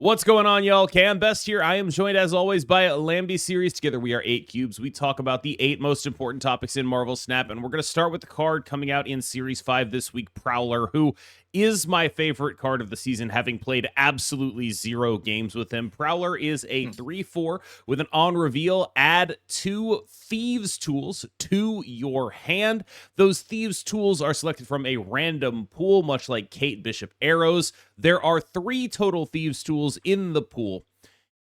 What's going on, y'all? KMBest here. I am joined, as always, by Lambie Series. Together, we are 8 Cubes. We talk about the 8 most important topics in Marvel Snap, and we're going to start with the card coming out in Series 5 this week, Prowler, who is my favorite card of the season, having played absolutely 0 games with him. Prowler is a 3/4 with an on-reveal. Add 2 Thieves tools to your hand. Those Thieves tools are selected from a random pool, much like Kate Bishop arrows. There are 3 total Thieves tools in the pool.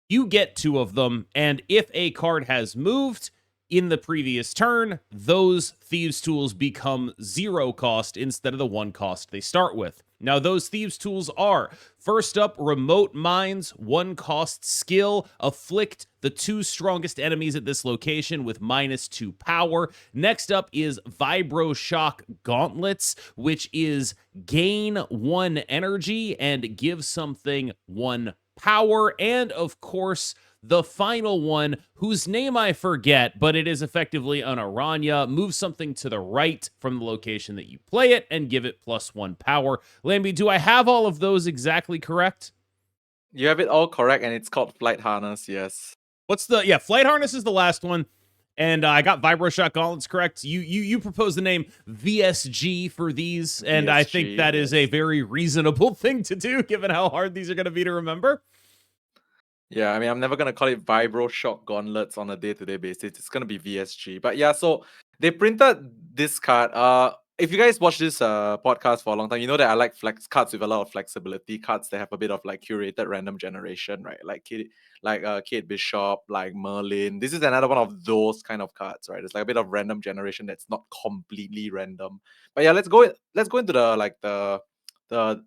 You get 2 of them, and if a card has moved in the previous turn, those Thieves tools become 0 cost instead of the 1 cost they start with. Now, those Thieves tools are, first up, Remote Mines, 1 cost skill, afflict the 2 strongest enemies at this location with -2 power. Next up is Vibro Shock Gauntlets, which is gain 1 energy and give something 1 power. And of course, the final one, whose name I forget, but it is effectively an Aranya. Move something to the right from the location that you play it and give it +1 power. Lambie, do I have all of those exactly correct? You have it all correct, and it's called Flight Harness, yes. Flight Harness is the last one. And I got Vibro Shock Gauntlets correct. You proposed the name VSG for these, and I think that is a very reasonable thing to do, given how hard these are going to be to remember. Yeah, I mean, I'm never going to call it Vibro Shock Gauntlets on a day-to-day basis. It's going to be VSG. But yeah, so they printed this card. If you guys watch this podcast for a long time, you know that I like cards with a lot of flexibility, cards that have a bit of like curated random generation, right? Like Kate Bishop, like Merlin. This is another one of those kind of cards, right? It's like a bit of random generation that's not completely random. But yeah, let's go into the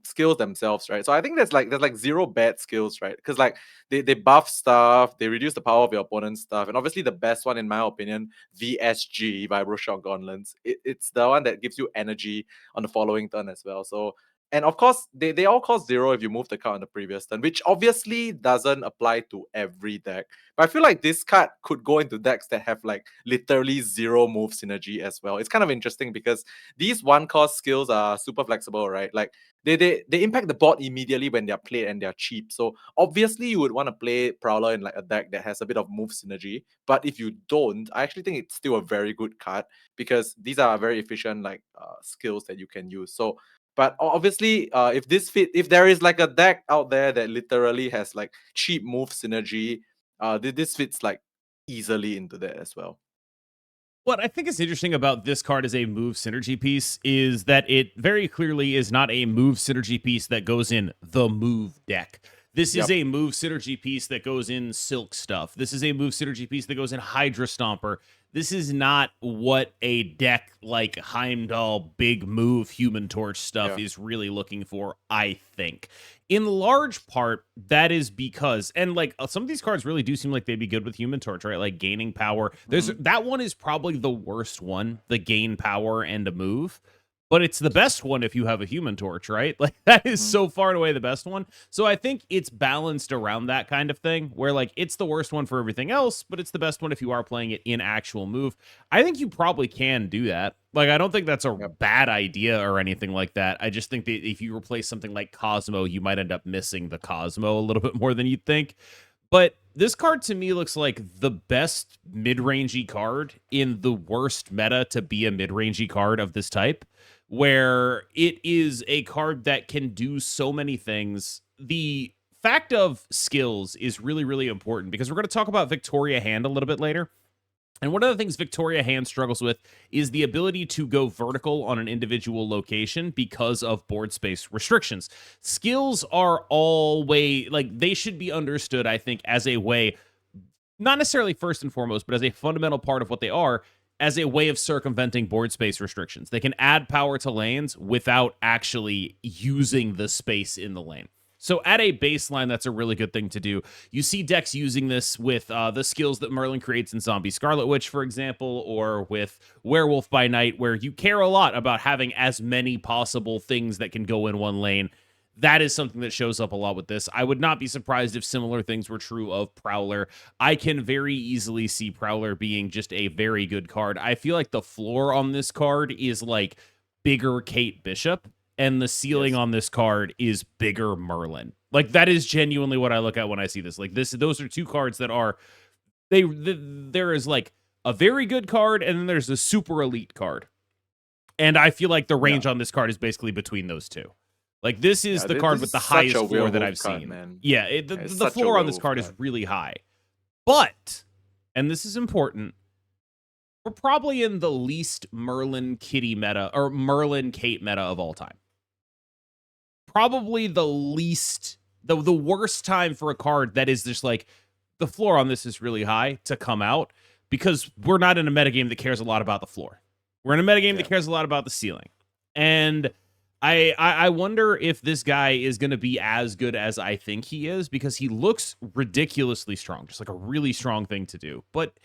skills themselves, right? So I think there's like 0 bad skills, right? Because like they buff stuff, they reduce the power of your opponent's stuff, and obviously the best one in my opinion, VSG, Vibro Shock Gauntlets. It's the one that gives you energy on the following turn as well. So, and of course they all cost 0 if you move the card on the previous turn, which obviously doesn't apply to every deck. But I feel like this card could go into decks that have like literally 0 move synergy as well. It's kind of interesting because these 1 cost skills are super flexible, right? Like they impact the board immediately when they're played and they're cheap. So obviously you would want to play Prowler in like a deck that has a bit of move synergy. But if you don't, I actually think it's still a very good card because these are very efficient like skills that you can use. So but obviously, if there is like a deck out there that literally has like cheap move synergy, this fits like easily into that as well. What I think is interesting about this card as a move synergy piece is that it very clearly is not a move synergy piece that goes in the move deck. This is a move synergy piece that goes in Silk Stuff. This is a move synergy piece that goes in Hydra Stomper. This is not what a deck like Heimdall big move Human Torch stuff is really looking for, I think. In large part, that is because, and like some of these cards really do seem like they'd be good with Human Torch, right? Like gaining power. That one is probably the worst one, the gain power and a move. But it's the best one if you have a Human Torch, right? Like that is so far and away the best one. So I think it's balanced around that kind of thing where like it's the worst one for everything else, but it's the best one if you are playing it in actual move. I think you probably can do that. Like I don't think that's a bad idea or anything like that. I just think that if you replace something like Cosmo, you might end up missing the Cosmo a little bit more than you'd think. But this card to me looks like the best mid-rangey card in the worst meta to be a mid-rangey card of this type, where it is a card that can do so many things. The fact of skills is really, really important because we're going to talk about Victoria Hand a little bit later. And one of the things Victoria Hand struggles with is the ability to go vertical on an individual location because of board space restrictions. Skills are always, like, they should be understood, I think, as a way, not necessarily first and foremost, but as a fundamental part of what they are, as a way of circumventing board space restrictions. They can add power to lanes without actually using the space in the lane. So at a baseline, that's a really good thing to do. You see decks using this with the skills that Merlin creates in Zombie Scarlet Witch, for example, or with Werewolf by Night, where you care a lot about having as many possible things that can go in one lane. That is something that shows up a lot with this. I would not be surprised if similar things were true of Prowler. I can very easily see Prowler being just a very good card. I feel like the floor on this card is like bigger Kate Bishop, and the ceiling on this card is bigger Merlin. Like, that is genuinely what I look at when I see this. Like, those are two cards that are there is like a very good card, and then there's a super elite card. And I feel like the range on this card is basically between those two. Like, this is the card with the highest floor that I've seen. Man. Yeah, the floor on this card is really high. But, and this is important, we're probably in the least Merlin Kitty meta, or Merlin Kate meta of all time. Probably the least, the worst time for a card that is just like, the floor on this is really high to come out, because we're not in a metagame that cares a lot about the floor. We're in a metagame that cares a lot about the ceiling. And I wonder if this guy is going to be as good as I think he is, because he looks ridiculously strong, just like a really strong thing to do. But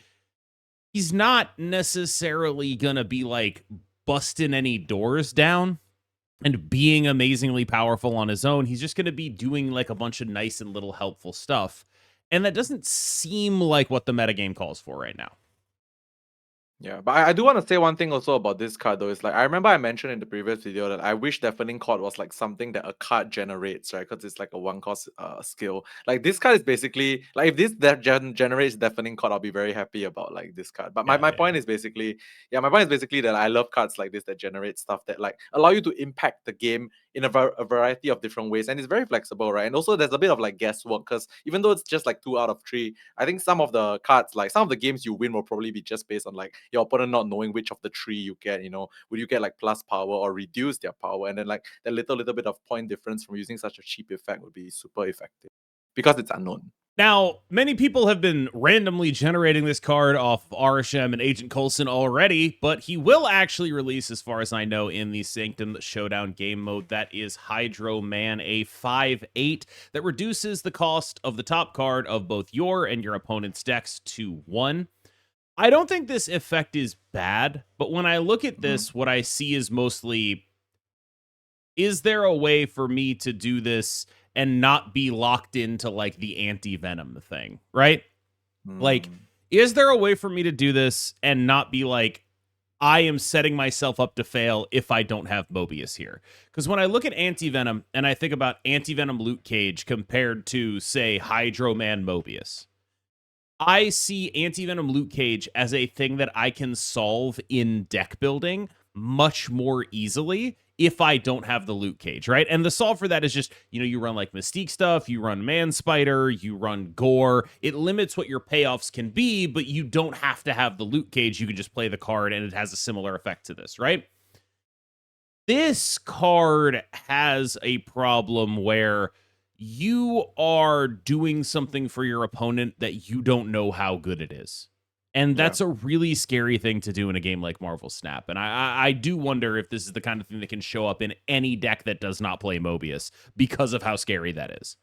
he's not necessarily going to be like busting any doors down and being amazingly powerful on his own. He's just going to be doing like a bunch of nice and little helpful stuff. And that doesn't seem like what the metagame calls for right now. Yeah, but I do want to say one thing also about this card though. Is like, I remember I mentioned in the previous video that I wish Deafening Chord was like something that a card generates, right? Because it's like a one cost skill. Like, this card is basically like, if this generates Deafening Chord, I'll be very happy about like this card. But my point is basically, my point is basically that I love cards like this that generate stuff that like allow you to impact the game in a variety of different ways, and it's very flexible, right? And also there's a bit of like guesswork, because even though it's just like 2 out of 3, I think some of the cards, like some of the games you win, will probably be just based on like your opponent not knowing which of the 3 you get. You know, would you get like plus power or reduce their power, and then like that little bit of point difference from using such a cheap effect would be super effective because it's unknown. Now, many people have been randomly generating this card off RSM and Agent Coulson already, but he will actually release, as far as I know, in the Sanctum Showdown game mode. That is Hydro Man, a 5/8 that reduces the cost of the top card of both your and your opponent's decks to 1. I don't think this effect is bad, but when I look at this, what I see is mostly, is there a way for me to do this and not be locked into like the anti-venom thing, right? Like, is there a way for me to do this and not be like, I am setting myself up to fail if I don't have Mobius here? Because when I look at anti-venom and I think about anti-venom Loot Cage compared to, say, Hydro Man Mobius, I see anti-venom Loot Cage as a thing that I can solve in deck building much more easily if I don't have the Loot Cage, right? And the solve for that is just, you know, you run like Mystique stuff, you run Man Spider, you run Gore. It limits what your payoffs can be, but you don't have to have the Loot Cage. You can just play the card and it has a similar effect to this, right? This card has a problem where you are doing something for your opponent that you don't know how good it is. And that's a really scary thing to do in a game like Marvel Snap. And I do wonder if this is the kind of thing that can show up in any deck that does not play Mobius because of how scary that is.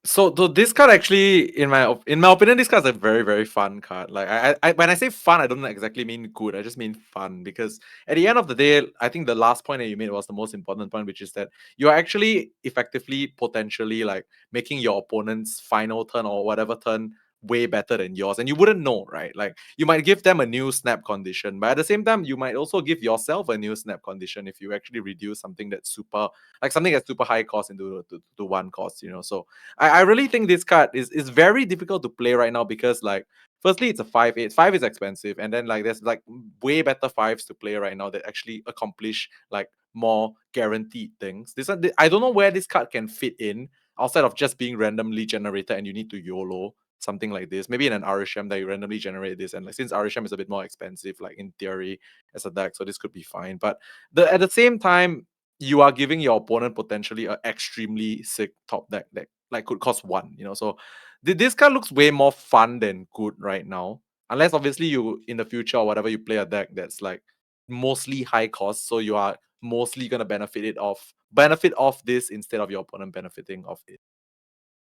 So this card actually, in my opinion, this card is a very, very fun card. Like, I when I say fun, I don't exactly mean good. I just mean fun, because at the end of the day, I think the last point that you made was the most important point, which is that you're actually effectively potentially like making your opponent's final turn or whatever turn way better than yours, and you wouldn't know, right? Like, you might give them a new snap condition, but at the same time you might also give yourself a new snap condition if you actually reduce something that's super high cost into to 1 cost, you know. So I really think this card is very difficult to play right now, because like, firstly, it's a 5/8. 5 is expensive, and then like there's like way better 5s to play right now that actually accomplish like more guaranteed things. I don't know where this card can fit in outside of just being randomly generated and you need to YOLO something like this. Maybe in an RSM that you randomly generate this, and like, since RSM is a bit more expensive, like in theory as a deck, so this could be fine. But at the same time, you are giving your opponent potentially an extremely sick top deck that like could cost 1, you know. So this card looks way more fun than good right now, unless obviously you in the future or whatever you play a deck that's like mostly high cost, so you are mostly gonna benefit off this instead of your opponent benefiting off it.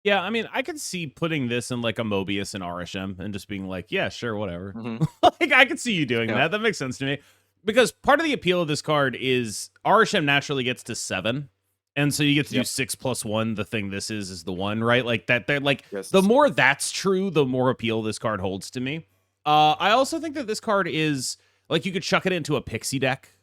Yeah, I mean, I could see putting this in like a Mobius and RSM and just being like, yeah, sure, whatever. Like, I could see you doing that. That makes sense to me. Because part of the appeal of this card is RSM naturally gets to 7. And so you get to do 6 + 1. The thing this is the 1, right? Like that. They're like, the more that's true, the more appeal this card holds to me. I also think that this card is like, you could chuck it into a Pixie deck.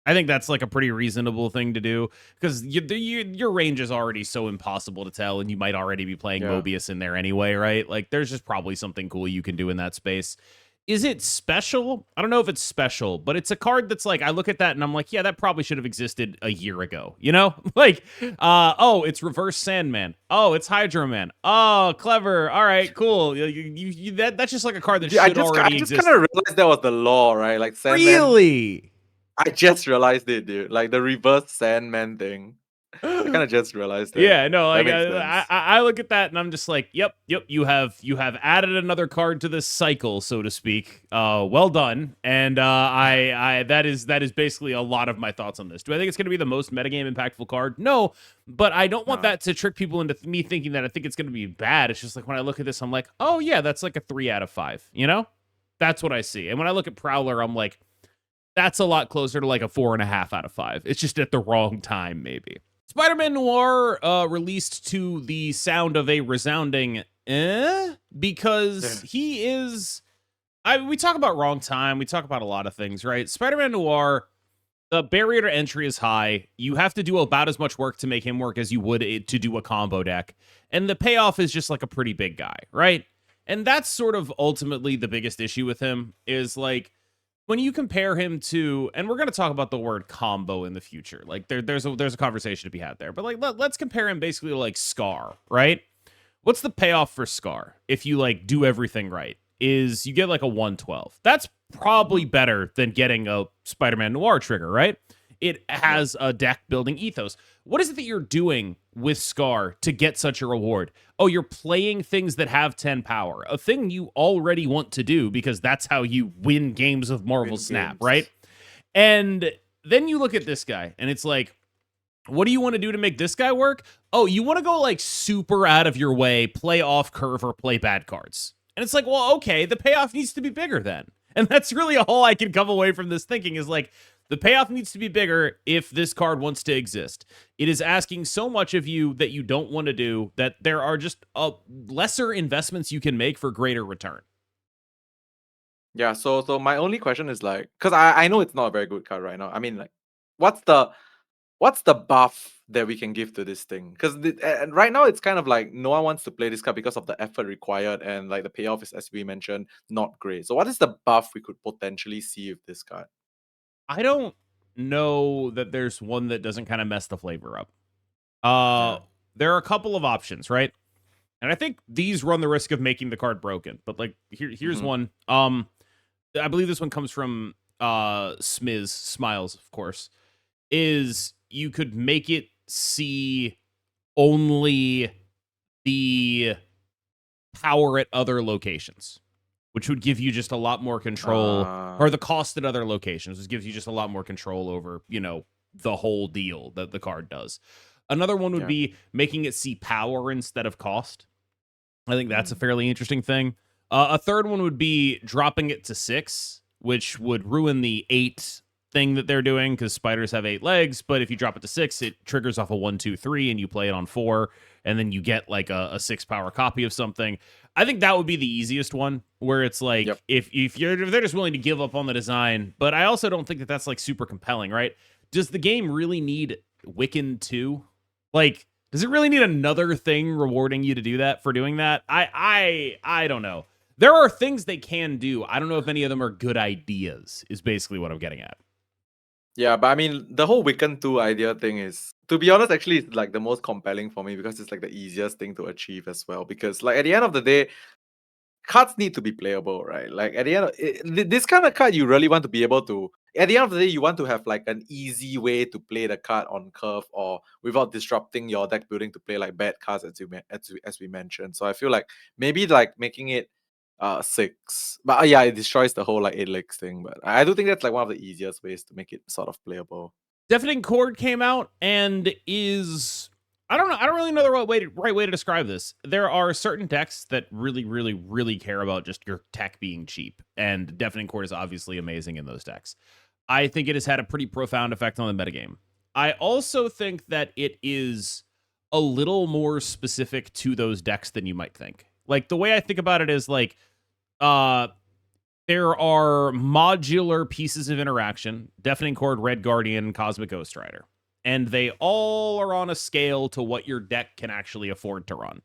I think that's like a pretty reasonable thing to do because your range is already so impossible to tell, and you might already be playing Mobius in there anyway, right? Like, there's just probably something cool you can do in that space. Is it special? I don't know if it's special, but it's a card that's like, I look at that and I'm like, yeah, that probably should have existed a year ago, you know? Like, oh, it's Reverse Sandman. Oh, it's Hydro Man. Oh, clever. All right, cool. That's just like a card that should already exist. I just kind of realized that was the law, right? Like Sandman. Really? I just realized it, dude. Like the reverse Sandman thing. I kind of just realized it. Yeah, no, like I look at that and I'm just like, yep, you have added another card to this cycle, so to speak. Well done. And I that is basically a lot of my thoughts on this. Do I think it's going to be the most metagame impactful card? No, but I don't want that to trick people into me thinking that I think it's going to be bad. It's just like when I look at this, I'm like, oh yeah, that's like a 3 out of 5. You know, that's what I see. And when I look at Prowler, I'm like, that's a lot closer to like a 4.5 out of 5. It's just at the wrong time, maybe. Spider-Man Noir released to the sound of a resounding because he is... we talk about wrong time. We talk about a lot of things, right? Spider-Man Noir, the barrier to entry is high. You have to do about as much work to make him work as you would to do a combo deck. And the payoff is just like a pretty big guy, right? And that's sort of ultimately the biggest issue with him is like, when you compare him to, and we're going to talk about the word combo in the future, like there's a conversation to be had there, but like let's compare him basically to like Scar, right? What's the payoff for Scar if you like do everything right? Is you get like a 112. That's probably better than getting a Spider-Man Noir trigger, right? It has a deck building ethos. What is it that you're doing with Scar to get such a reward? Oh, you're playing things that have 10 power, a thing you already want to do because that's how you win games of Marvel Snap, right? And then you look at this guy and it's like, what do you want to do to make this guy work? Oh, you want to go like super out of your way, play off curve or play bad cards. And it's like, well, okay, the payoff needs to be bigger then. And that's really all I can come away from this thinking is like, the payoff needs to be bigger if this card wants to exist. It is asking so much of you that you don't want to do that there are just lesser investments you can make for greater return. Yeah, so my only question is like, because I know it's not a very good card right now. I mean, like, what's the buff that we can give to this thing? Because right now it's kind of like no one wants to play this card because of the effort required and like the payoff is, as we mentioned, not great. So what is the buff we could potentially see with this card? I don't know that there's one that doesn't kind of mess the flavor up. There are a couple of options, right? And I think these run the risk of making the card broken. But like here's one. I believe this one comes from Smiles, of course. Is you could make it see only the power at other locations, which would give you just a lot more control, or the cost at other locations, which gives you just a lot more control over, you know, the whole deal that the card does. Another one would be making it see power instead of cost. I think that's a fairly interesting thing. A third one would be dropping it to 6, which would ruin the 8 thing that they're doing because spiders have 8 legs. But if you drop it to 6, it triggers off a 1, 2, 3, and you play it on 4, and then you get like a 6 power copy of something. I think that would be the easiest one, where it's like if they're just willing to give up on the design. But I also don't think that that's like super compelling, right? Does the game really need Wiccan 2? Like, does it really need another thing rewarding you to do that for doing that? I don't know. There are things they can do. I don't know if any of them are good ideas, is basically what I'm getting at. Yeah, but I mean, the whole Wiccan 2 idea thing is, to be honest, actually it's like the most compelling for me because it's like the easiest thing to achieve as well. Because like at the end of the day, cards need to be playable, right? Like at the end of this kind of card, you really want to be able to, at the end of the day, you want to have like an easy way to play the card on curve or without disrupting your deck building to play like bad cards as we mentioned. So I feel like maybe like making it 6, but yeah, it destroys the whole like 8 legs thing. But I do think that's like one of the easiest ways to make it sort of playable. Deafening Chord came out and is, I don't really know the right way to describe this. There are certain decks that really, really, really care about just your tech being cheap, and Deafening Chord is obviously amazing in those decks. I think it has had a pretty profound effect on the metagame. I also think that it is a little more specific to those decks than you might think. Like, the way I think about it is like, There are modular pieces of interaction, Deafening Chord, Red Guardian, Cosmic Ghost Rider. And they all are on a scale to what your deck can actually afford to run.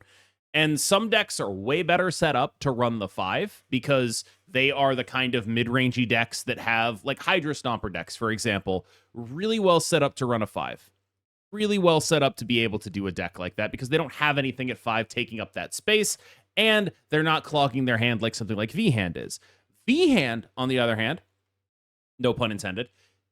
And some decks are way better set up to run the 5 because they are the kind of mid-rangey decks that have, like Hydra Stomper decks, for example, really well set up to run a 5. Really well set up to be able to do a deck like that because they don't have anything at 5 taking up that space, and they're not clogging their hand like something like V-Hand is. V-Hand, on the other hand, no pun intended,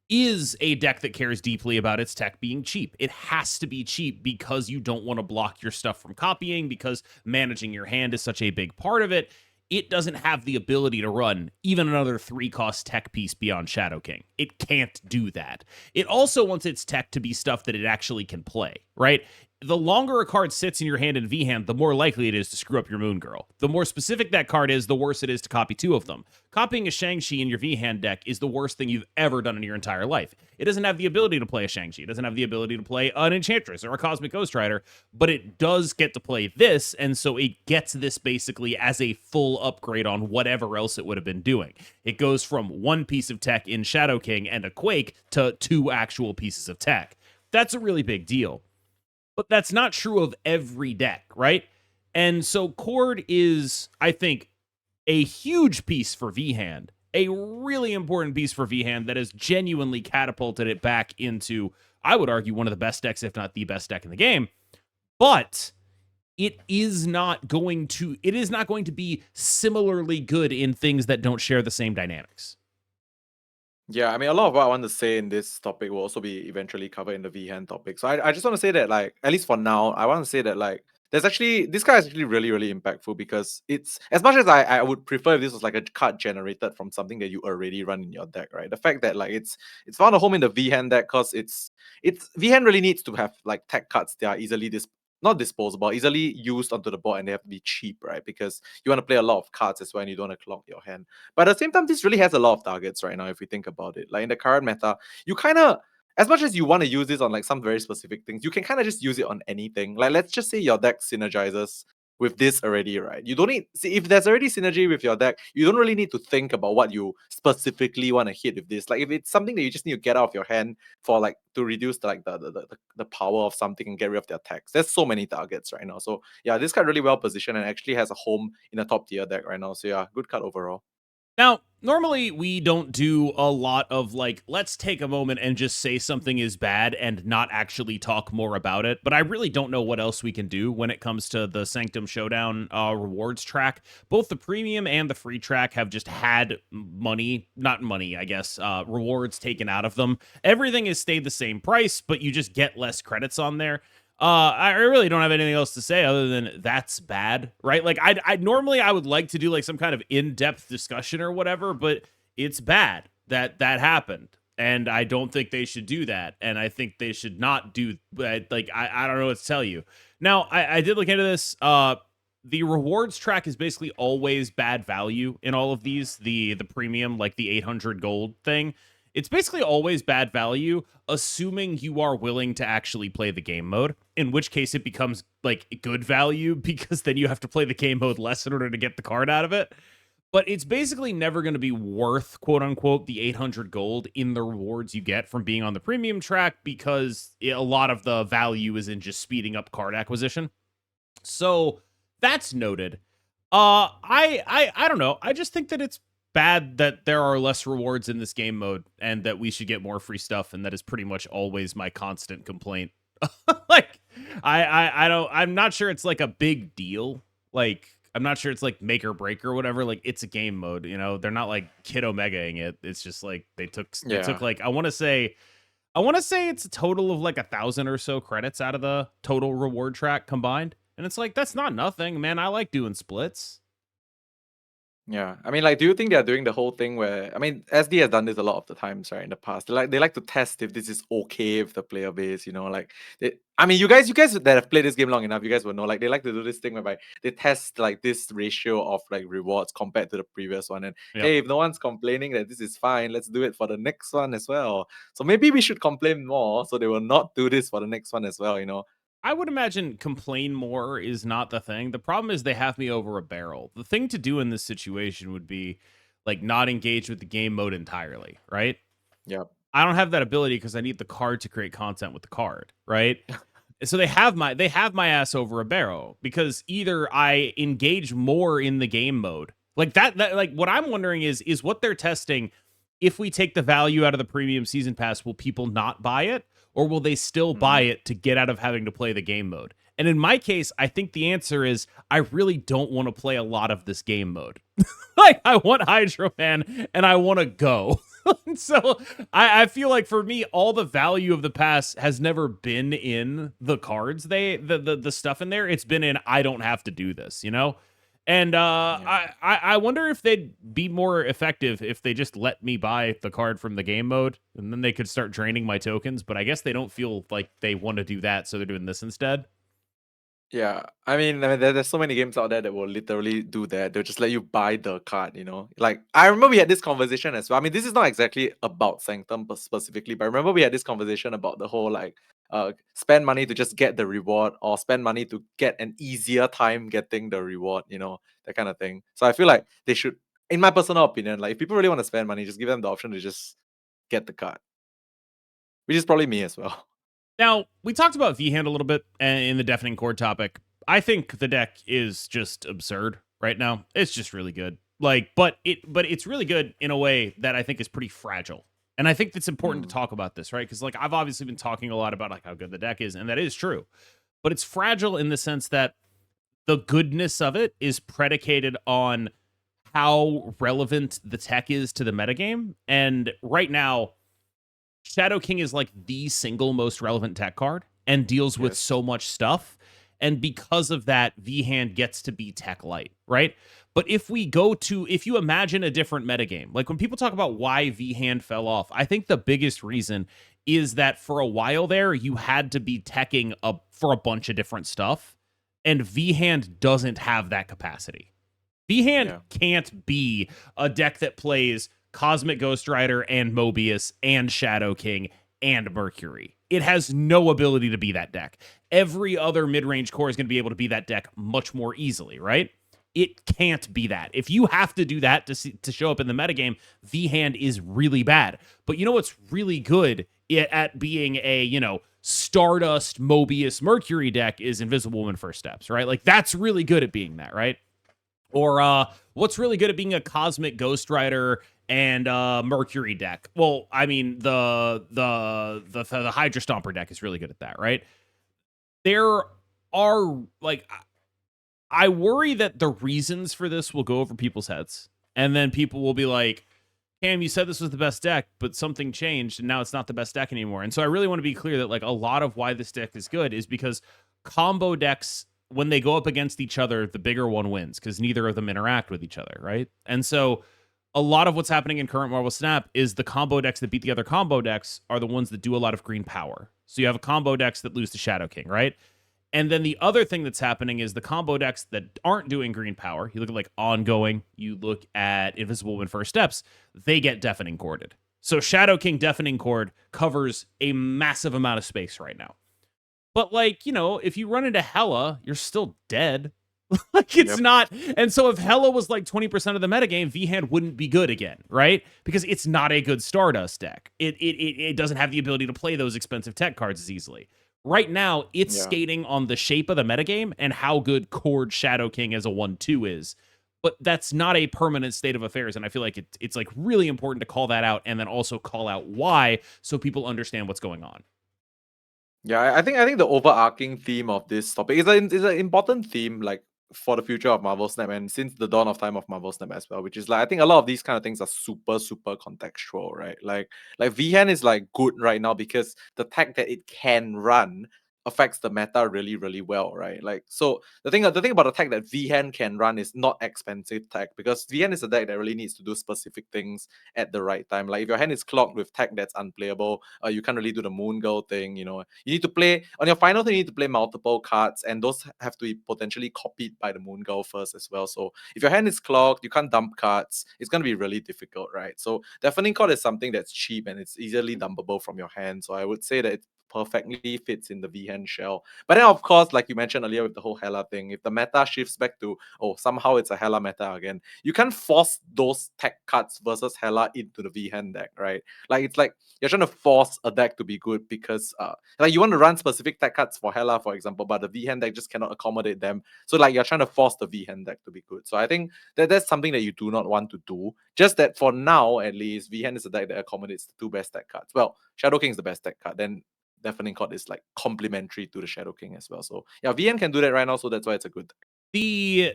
is a deck that cares deeply about its tech being cheap. It has to be cheap because you don't want to block your stuff from copying, because managing your hand is such a big part of it. It doesn't have the ability to run even another 3-cost tech piece beyond Shadow King. It can't do that. It also wants its tech to be stuff that it actually can play, right? The longer a card sits in your hand in V-Hand, the more likely it is to screw up your Moon Girl. The more specific that card is, the worse it is to copy 2 of them. Copying a Shang-Chi in your V-Hand deck is the worst thing you've ever done in your entire life. It doesn't have the ability to play a Shang-Chi. It doesn't have the ability to play an Enchantress or a Cosmic Ghost Rider, but it does get to play this, and so it gets this basically as a full upgrade on whatever else it would have been doing. It goes from 1 piece of tech in Shadow King and a Quake to 2 actual pieces of tech. That's a really big deal. But that's not true of every deck, right? And so Chord is, I think, a huge piece for V-Hand, a really important piece for V-Hand that has genuinely catapulted it back into, I would argue, one of the best decks, if not the best deck in the game. But it is not going to be similarly good in things that don't share the same dynamics. Yeah, I mean, a lot of what I want to say in this topic will also be eventually covered in the V-Hand topic. So I just want to say that, like, at least for now, I want to say that, like, this guy is actually really, really impactful because it's, as much as I would prefer if this was like a card generated from something that you already run in your deck, right? The fact that, like, it's found a home in the V-Hand deck because it's V-Hand really needs to have like tech cards that are easily not disposable, easily used onto the board, and they have to be cheap, right? Because you want to play a lot of cards as well, and you don't want to clog your hand. But at the same time, this really has a lot of targets right now, if you think about it. Like in the current meta, you kind of, as much as you want to use this on like some very specific things, you can kind of just use it on anything. Like, let's just say your deck synergizes with this already, right? You don't need, see, if there's already synergy with your deck, you don't really need to think about what you specifically want to hit with this. Like, if it's something that you just need to get out of your hand for, like, to reduce the power of something and get rid of their attacks, there's so many targets right now. So yeah, this card really well positioned and actually has a home in a top tier deck right now. So yeah, good card overall. Now, normally we don't do a lot of like, let's take a moment and just say something is bad and not actually talk more about it. But I really don't know what else we can do when it comes to the Sanctum Showdown rewards track. Both the premium and the free track have just had rewards taken out of them. Everything has stayed the same price, but you just get less credits on there. I really don't have anything else to say other than that's bad, right? Like, I normally I would like to do like some kind of in-depth discussion or whatever, but it's bad that happened, and I don't think they should do that, and I think they should not do that. Like, I don't know what to tell you. Now, I did look into this. The rewards track is basically always bad value in all of these. The premium, like the 800 gold thing. It's basically always bad value, assuming you are willing to actually play the game mode, in which case it becomes like good value because then you have to play the game mode less in order to get the card out of it. But it's basically never going to be worth, quote unquote, the 800 gold in the rewards you get from being on the premium track because a lot of the value is in just speeding up card acquisition. So that's noted. I don't know. I just think that it's bad that there are less rewards in this game mode and that we should get more free stuff, and that is pretty much always my constant complaint. Like, I'm not sure it's like a big deal. Like, I'm not sure it's like make or break or whatever. Like, it's a game mode, you know. They're not like Kid Omegaing it. It's just like they took like, I want to say it's a total of like 1,000 or so credits out of the total reward track combined. And it's like, that's not nothing, man. I like doing splits. Yeah, I mean, like, do you think they're doing the whole thing where, I mean, SD has done this a lot of the times, right, in the past. They like to test if this is okay with the player base, you know, like, I mean, you guys that have played this game long enough, you guys will know, like, they like to do this thing whereby they test like this ratio of like rewards compared to the previous one, and hey, if no one's complaining that this is fine, let's do it for the next one as well. So maybe we should complain more, so they will not do this for the next one as well, you know. I would imagine complain more is not the thing. The problem is they have me over a barrel. The thing to do in this situation would be, like not engage with the game mode entirely, right? Yeah. I don't have that ability because I need the card to create content with the card, right? So they have my ass over a barrel because either I engage more in the game mode. Like that like what I'm wondering is what they're testing, if we take the value out of the premium season pass, will people not buy it or will they still buy it to get out of having to play the game mode? And in my case, I think the answer is I really don't want to play a lot of this game mode. Like I want Hydro Man and I want to go. So I feel like for me, all the value of the pass has never been in the cards, the stuff in there. It's been in I don't have to do this, you know? And I wonder if they'd be more effective if they just let me buy the card from the game mode and then they could start draining my tokens. But I guess they don't feel like they want to do that, so they're doing this instead. Yeah, there's so many games out there that will literally do that. They'll just let you buy the card, you know. Like I remember we had this conversation as well. I mean, this is not exactly about Sanctum specifically, but I remember we had this conversation about the whole like spend money to just get the reward or spend money to get an easier time getting the reward, you know, that kind of thing. So I feel like they should, in my personal opinion, like if people really want to spend money, just give them the option to just get the card, which is probably me as well. Now, we talked about V-Hand a little bit in the Deafening Chord topic. I think the deck is just absurd right now. It's just really good. Like, but it's really good in a way that I think is pretty fragile. And I think it's important to talk about this, right? Because like I've obviously been talking a lot about like how good the deck is, and that is true. But it's fragile in the sense that the goodness of it is predicated on how relevant the tech is to the metagame. And right now, Shadow King is like the single most relevant tech card and deals with so much stuff. And because of that, V-Hand gets to be tech light, right? But if you imagine a different metagame, like when people talk about why V-Hand fell off, I think the biggest reason is that for a while there, you had to be teching up for a bunch of different stuff. And V-Hand doesn't have that capacity. V-Hand can't be a deck that plays Cosmic Ghost Rider and Mobius and Shadow King and Mercury. It has no ability to be that deck. Every other mid-range core is going to be able to be that deck much more easily, right? It can't be that. If you have to do that to show up in the metagame, V-Hand is really bad. But you know what's really good at being a, you know, Stardust, Mobius, Mercury deck is Invisible Woman First Steps, right? Like that's really good at being that, right? Or what's really good at being a Cosmic Ghost Rider and Mercury deck? Well, I mean the Hydra Stomper deck is really good at that, right? There are like I worry that the reasons for this will go over people's heads, and then people will be like, "Cam, you said this was the best deck, but something changed, and now it's not the best deck anymore." And so I really want to be clear that like a lot of why this deck is good is because combo decks, when they go up against each other, the bigger one wins because neither of them interact with each other, right? And so a lot of what's happening in current Marvel Snap is the combo decks that beat the other combo decks are the ones that do a lot of green power. So you have a combo decks that lose to Shadow King, right? And then the other thing that's happening is the combo decks that aren't doing green power. You look at like Ongoing, you look at Invisible Woman First Steps, they get Deafening Chorded. So Shadow King Deafening Chord covers a massive amount of space right now. But like, you know, if you run into Hela, you're still dead. Like it's not. And so if Hela was like 20% of the metagame, V-Hand wouldn't be good again, right? Because it's not a good Stardust deck. It doesn't have the ability to play those expensive tech cards as easily. Right now, it's skating on the shape of the metagame and how good Chord Shadow King as a 1-2 is. But that's not a permanent state of affairs. And I feel like it's like really important to call that out and then also call out why so people understand what's going on. Yeah, I think the overarching theme of this topic is an important theme, like for the future of Marvel Snap and since the dawn of time of Marvel Snap as well, which is like I think a lot of these kind of things are super contextual, right? Like V-Hand is like good right now because the tech that it can run affects the meta really well, right? Like so the thing about the tech that V-Hand can run is not expensive tech because V-Hand is a deck that really needs to do specific things at the right time. Like if your hand is clogged with tech that's unplayable, you can't really do the Moon Girl thing, you know. You need to play on your final turn, you need to play multiple cards, and those have to be potentially copied by the Moon Girl first as well. So if your hand is clogged, you can't dump cards, it's gonna be really difficult, right? So Deafening Chord is something that's cheap and it's easily dumpable from your hand. So I would say that it's perfectly fits in the V-hand shell. But then, of course, like you mentioned earlier with the whole Hela thing, if the meta shifts back to, oh, somehow it's a Hela meta again, you can't force those tech cards versus Hela into the V-hand deck, right? Like, it's like you're trying to force a deck to be good because, like, you want to run specific tech cards for Hela, for example, but the V-hand deck just cannot accommodate them. So, like, you're trying to force the V-hand deck to be good. So, I think that's something that you do not want to do. Just that for now, at least, V-hand is a deck that accommodates the two best deck cards. Well, Shadow King is the best deck card. Then Deafening Chord is like complementary to the Shadow King as well. So yeah, VN can do that right now, so that's why it's a good deck. The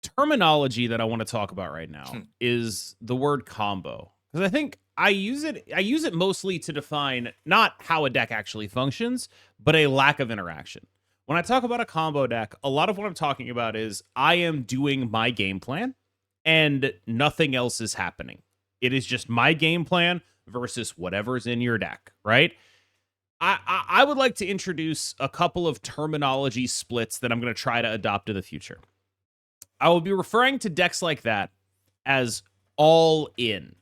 terminology that I want to talk about right now is the word combo. Because I think I use it mostly to define not how a deck actually functions, but a lack of interaction. When I talk about a combo deck, a lot of what I'm talking about is I am doing my game plan and nothing else is happening. It is just my game plan versus whatever's in your deck, right? I would like to introduce a couple of terminology splits that I'm going to try to adopt in the future. I will be referring to decks like that as all in.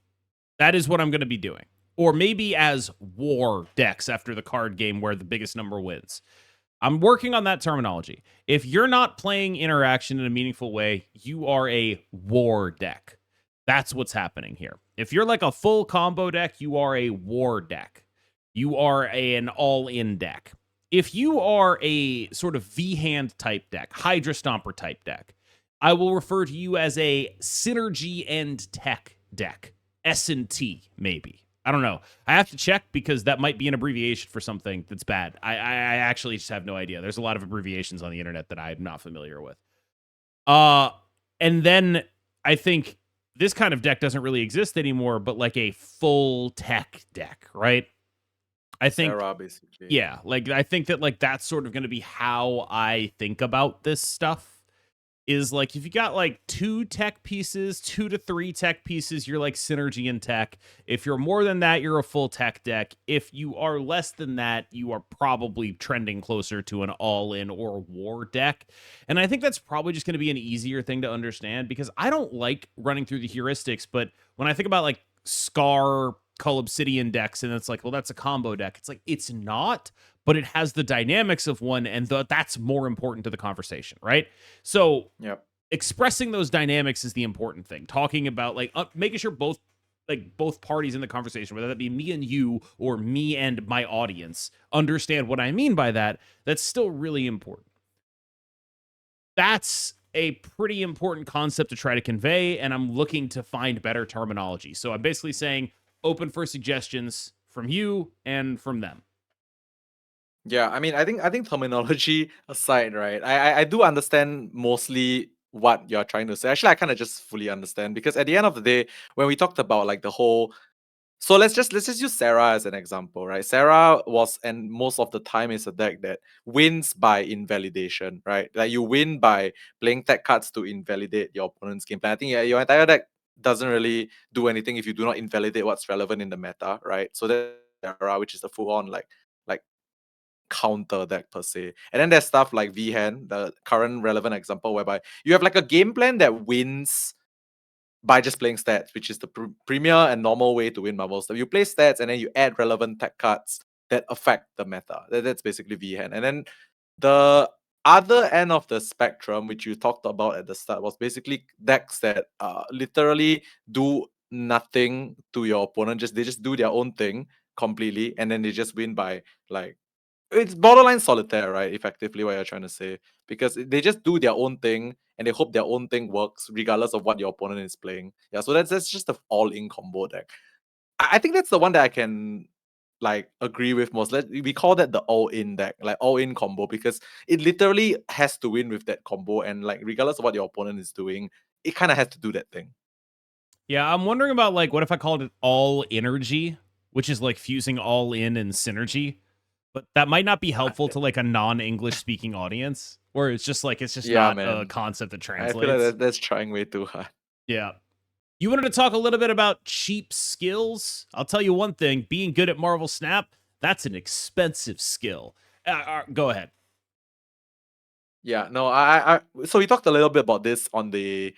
That is what I'm going to be doing. Or maybe as war decks after the card game where the biggest number wins. I'm working on that terminology. If you're not playing interaction in a meaningful way, you are a war deck. That's what's happening here. If you're like a full combo deck, you are a war deck. You are an all-in deck. If you are a sort of V-hand type deck, Hydra Stomper type deck, I will refer to you as a synergy and tech deck. S&T, maybe. I don't know. I have to check because that might be an abbreviation for something that's bad. I actually just have no idea. There's a lot of abbreviations on the internet that I'm not familiar with. And then I think this kind of deck doesn't really exist anymore, but like a full tech deck, right? I think Sarah, basically. Yeah, like I think that like that's sort of going to be how I think about this stuff. Is like if you got like 2 tech pieces, 2 to 3 tech pieces, you're like synergy and tech. If you're more than that, you're a full tech deck. If you are less than that, you are probably trending closer to an all-in or war deck. And I think that's probably just going to be an easier thing to understand because I don't like running through the heuristics, but when I think about like Scar Cull Obsidian decks and it's like, well, that's a combo deck. It's like, it's not, but it has the dynamics of one, and that's more important to the conversation, right? So expressing those dynamics is the important thing. Talking about like making sure both parties in the conversation, whether that be me and you or me and my audience, understand what I mean by that. That's still really important. That's a pretty important concept to try to convey, and I'm looking to find better terminology. So I'm basically saying open for suggestions from you and from them. Yeah, I mean, I think terminology aside, right? I do understand mostly what you're trying to say. Actually, I kind of just fully understand because at the end of the day, when we talked about like the whole, so let's just use Sarah as an example, right? Sarah was, and most of the time is a deck that wins by invalidation, right? Like you win by playing tech cards to invalidate your opponent's game plan. I think your entire deck doesn't really do anything if you do not invalidate what's relevant in the meta, right? So that's Sarah, which is the full on like counter deck per se. And then there's stuff like V-Hand, the current relevant example, whereby you have like a game plan that wins by just playing stats, which is the premier and normal way to win marbles. So you play stats and then you add relevant tech cards that affect the meta. That's basically V-Hand. And then the other end of the spectrum, which you talked about at the start, was basically decks that literally do nothing to your opponent. They just do their own thing completely, and then they just win by like, it's borderline solitaire, right? Effectively, what you're trying to say, because they just do their own thing and they hope their own thing works regardless of what your opponent is playing. Yeah, so that's just the all-in combo deck. I think that's the one that I can like agree with most. We call that the all-in deck, like all-in combo, because it literally has to win with that combo, and like regardless of what your opponent is doing, it kind of has to do that thing. Yeah, I'm wondering about like what if I called it all energy, which is like fusing all in and synergy. But that might not be helpful to like a non-English speaking audience, where it's just not a concept that translates. I feel like that's trying way too hard. Yeah. You wanted to talk a little bit about cheap skills? I'll tell you one thing, being good at Marvel Snap, that's an expensive skill. Go ahead. Yeah, no, so we talked a little bit about this on the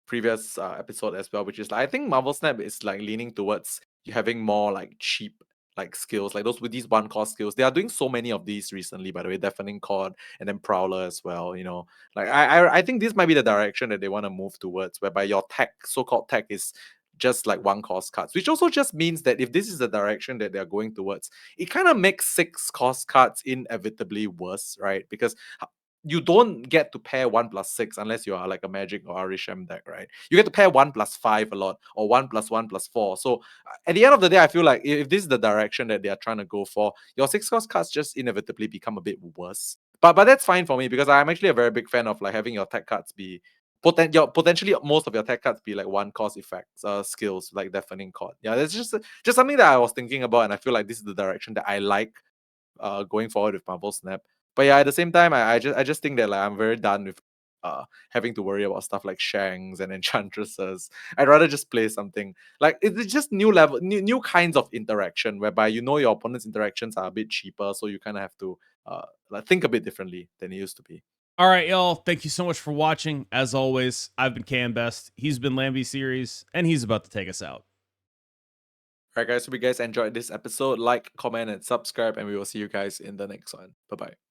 previous episode as well, which is like, I think Marvel Snap is like leaning towards you having more like cheap like skills, like those with these one cost skills. They are doing so many of these recently, by the way, Deafening, Chord, and then Prowler as well. Like I think this might be the direction that they want to move towards, whereby your tech, so-called tech, is just like one cost cards, which also just means that if this is the direction that they're going towards, it kind of makes 6 cost cards inevitably worse, right? Because you don't get to pair 1+6 unless you are like a Magic or Arisham deck, right? You get to pair 1+5 a lot, or 1+1+4. So at the end of the day, I feel like if this is the direction that they are trying to go for, your 6 cost cards just inevitably become a bit worse. But that's fine for me, because I'm actually a very big fan of like having your tech cards be potentially most of your tech cards be like one cost effects, skills like Deafening, Chord. Yeah, that's just something that I was thinking about, and I feel like this is the direction that I like going forward with Marvel Snap. But yeah, at the same time, I just think that like I'm very done with having to worry about stuff like Shanks and Enchantresses. I'd rather just play something like it's just new kinds of interaction, whereby your opponent's interactions are a bit cheaper, so you kind of have to like think a bit differently than it used to be. All right, y'all. Thank you so much for watching. As always, I've been KMBest. He's been Lambie Series, and he's about to take us out. Alright, guys, hope you guys enjoyed this episode. Like, comment, and subscribe, and we will see you guys in the next one. Bye bye.